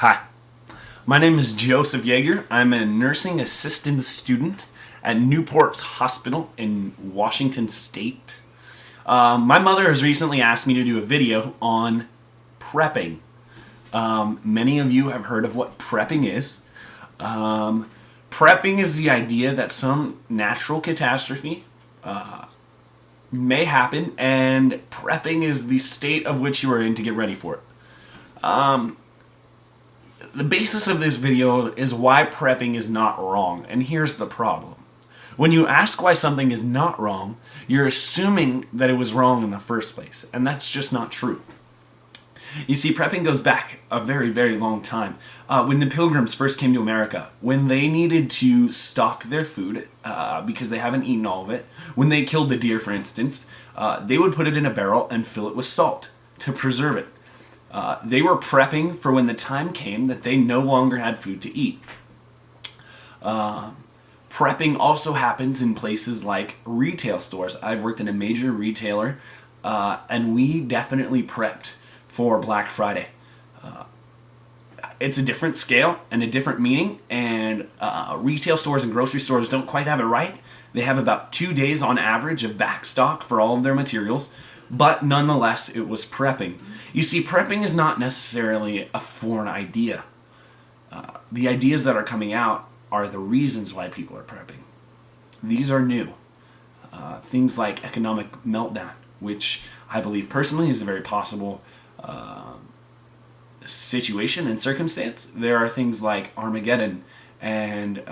Hi, my name is Joseph Yeager. I'm a nursing assistant student at Newport Hospital in Washington State. My mother has recently asked me to do a video on prepping. Many of you have heard of what prepping is. Prepping is the idea that some natural catastrophe may happen, and prepping is the state of which you are in to get ready for it. The basis of this video is why prepping is not wrong, and here's the problem. When you ask why something is not wrong, you're assuming that it was wrong in the first place, and that's just not true. You see, prepping goes back a very, very long time. When the Pilgrims first came to America, when they needed to stock their food because they haven't eaten all of it, when they killed the deer, for instance, they would put it in a barrel and fill it with salt to preserve it. They were prepping for when the time came that they no longer had food to eat. Prepping also happens in places like retail stores. I've worked in a major retailer, and we definitely prepped for Black Friday. It's a different scale and a different meaning, and retail stores and grocery stores don't quite have it right. They have about 2 days on average of backstock for all of their materials, but nonetheless, it was prepping. You see, prepping is not necessarily a foreign idea. The ideas that are coming out are the reasons why people are prepping. These are new. Things like economic meltdown, which I believe personally is a very possible situation and circumstance. There are things like Armageddon and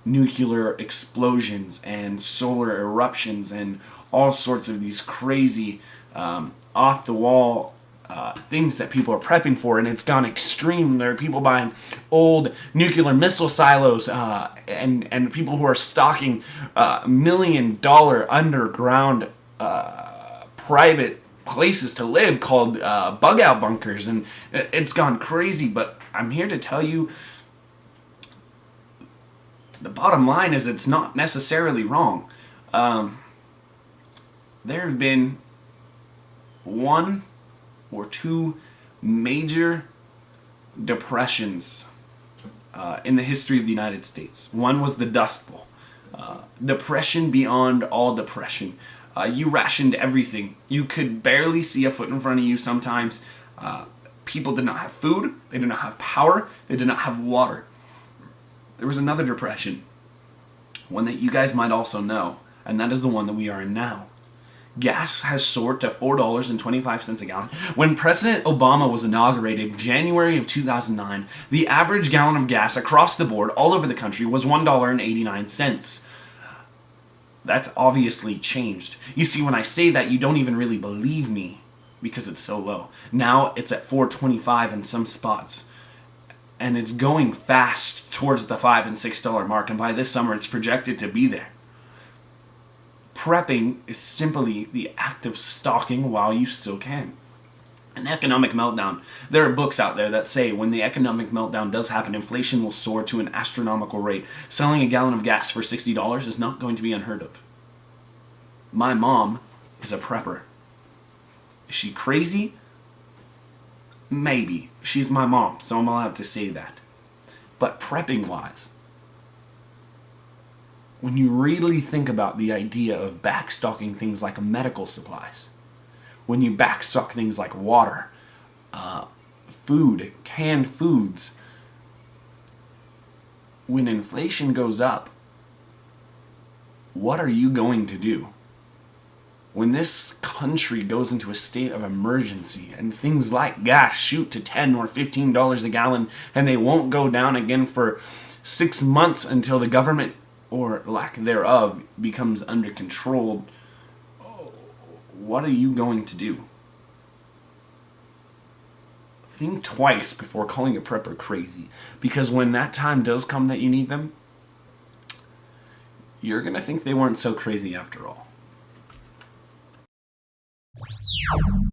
nuclear explosions and solar eruptions and all sorts of these crazy off-the-wall things that people are prepping for, and it's gone extreme. There are people buying old nuclear missile silos and people who are stocking $1 million underground private places to live called bug-out bunkers, and it's gone crazy. But I'm here to tell you, the bottom line is it's not necessarily wrong. There have been one or two major depressions in the history of the United States. One was the Dust Bowl. Depression beyond all depression. You rationed everything. You could barely see a foot in front of you sometimes. People did not have food. They did not have power. They did not have water. There was another depression, one that you guys might also know, and that is the one that we are in now. Gas has soared to $4.25 a gallon. When President Obama was inaugurated in January of 2009, the average gallon of gas across the board all over the country was $1.89. That's obviously changed. You see, when I say that, you don't even really believe me because it's so low. Now it's at $4.25 in some spots, and it's going fast towards the $5 and $6 mark, and by this summer it's projected to be there. Prepping is simply the act of stocking while you still can. An economic meltdown. There are books out there that say when the economic meltdown does happen, inflation will soar to an astronomical rate. Selling a gallon of gas for $60 is not going to be unheard of. My mom is a prepper. Is she crazy? Maybe. She's my mom, so I'm allowed to say that. But prepping-wise, when you really think about the idea of backstocking things like medical supplies, when you backstock things like water, food, canned foods, when inflation goes up, what are you going to do? When this country goes into a state of emergency and things like gas shoot to $10 or $15 a gallon and they won't go down again for 6 months until the government, or lack thereof, becomes under control, what are you going to do? Think twice before calling a prepper crazy, because when that time does come that you need them, you're going to think they weren't so crazy after all.